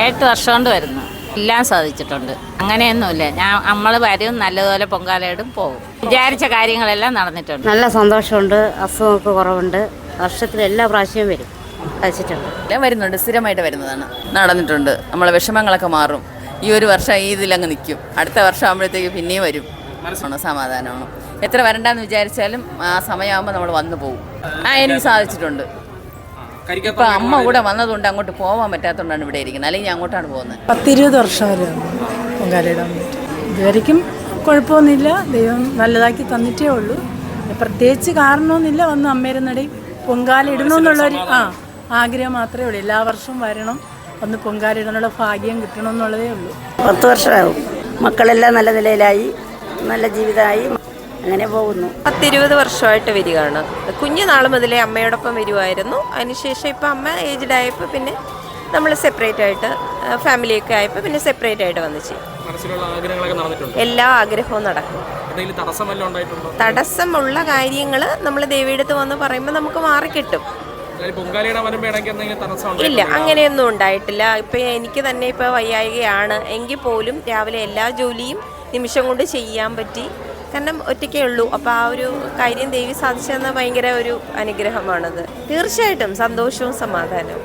8 വർഷം കൊണ്ട് വരുന്നു. എല്ലാം സാധിച്ചിട്ടുണ്ട്. അങ്ങനെയൊന്നുമില്ല. നമ്മൾ വരും, നല്ലതുപോലെ പൊങ്കാലയിടും, പോകും. വിചാരിച്ച കാര്യങ്ങളെല്ലാം നടന്നിട്ടുണ്ട്. നല്ല സന്തോഷമുണ്ട്. അസുഖമൊക്കെ കുറവുണ്ട്. വർഷത്തിൽ എല്ലാ പ്രാവശ്യവും വരും, കഴിച്ചിട്ടുണ്ട്. എല്ലാം വരുന്നുണ്ട്, സ്ഥിരമായിട്ട് വരുന്നതാണ്. നടന്നിട്ടുണ്ട്. നമ്മളെ വിഷമങ്ങളൊക്കെ മാറും. ഈ ഒരു വർഷം ഈ ഇതിലങ്ങ് നിൽക്കും. അടുത്ത വർഷം ആകുമ്പോഴത്തേക്ക് പിന്നെയും വരും. സമാധാനമാണ്. എത്ര വരണ്ടെന്ന് വിചാരിച്ചാലും ആ സമയമാകുമ്പോൾ നമ്മൾ വന്നു പോകും. എനിക്ക് സാധിച്ചിട്ടുണ്ട്. ഇപ്പം അമ്മ കൂടെ വന്നതുകൊണ്ട് അങ്ങോട്ട് പോകാൻ പറ്റാത്തതുകൊണ്ടാണ് ഇവിടെ ഇരിക്കുന്നത്. അല്ലെങ്കിൽ ഞാൻ അങ്ങോട്ടാണ് പോകുന്നത്. 10-20 വർഷം വരെ പൊങ്കാലയിടാൻ പറ്റും. ഇതുവരെയ്ക്കും കുഴപ്പമൊന്നുമില്ല. ദൈവം നല്ലതാക്കി തന്നിട്ടേ ഉള്ളൂ. പ്രത്യേകിച്ച് കാരണമൊന്നുമില്ല. വന്ന് അമ്മേരെ നടയും പൊങ്കാല ഇടണമെന്നുള്ളൊരു ആഗ്രഹം മാത്രമേ ഉള്ളൂ. എല്ലാ വർഷവും വരണം, ഒന്ന് പൊങ്കാല ഇടാനുള്ള ഭാഗ്യം കിട്ടണമെന്നുള്ളതേ ഉള്ളൂ. 10 വർഷമാകും. മക്കളെല്ലാം നല്ല നിലയിലായി, നല്ല ജീവിതമായി, അങ്ങനെ പോകുന്നു. 10-20 വർഷമായിട്ട് വരികയാണ്. കുഞ്ഞുനാൾ മുതലേ അമ്മയോടൊപ്പം വരുമായിരുന്നു. അതിനുശേഷം ഇപ്പം അമ്മ ഏജ്ഡ് ആയപ്പോൾ പിന്നെ നമ്മൾ സെപ്പറേറ്റ് ആയിട്ട് ഫാമിലിയൊക്കെ ആയപ്പോൾ പിന്നെ സെപ്പറേറ്റ് ആയിട്ട് വന്നു ചെയ്യും. എല്ലാ ആഗ്രഹവും നടക്കും. തടസ്സമുള്ള കാര്യങ്ങൾ നമ്മൾ ദേവിയെടുത്ത് വന്ന് പറയുമ്പോൾ നമുക്ക് മാറിക്കിട്ടും. ഇല്ല, അങ്ങനെയൊന്നും ഉണ്ടായിട്ടില്ല. ഇപ്പം എനിക്ക് തന്നെ ഇപ്പോൾ വയ്യായികയാണ് എങ്കിൽ പോലും രാവിലെ എല്ലാ ജോലിയും നിമിഷം കൊണ്ട് ചെയ്യാൻ പറ്റി. കാരണം ഒറ്റയ്ക്കേ ഉള്ളൂ. അപ്പോൾ ആ ഒരു കാര്യം ദേവി സാധിച്ചെന്ന ഭയങ്കര ഒരു അനുഗ്രഹമാണത്. തീർച്ചയായിട്ടും സന്തോഷവും സമാധാനവും.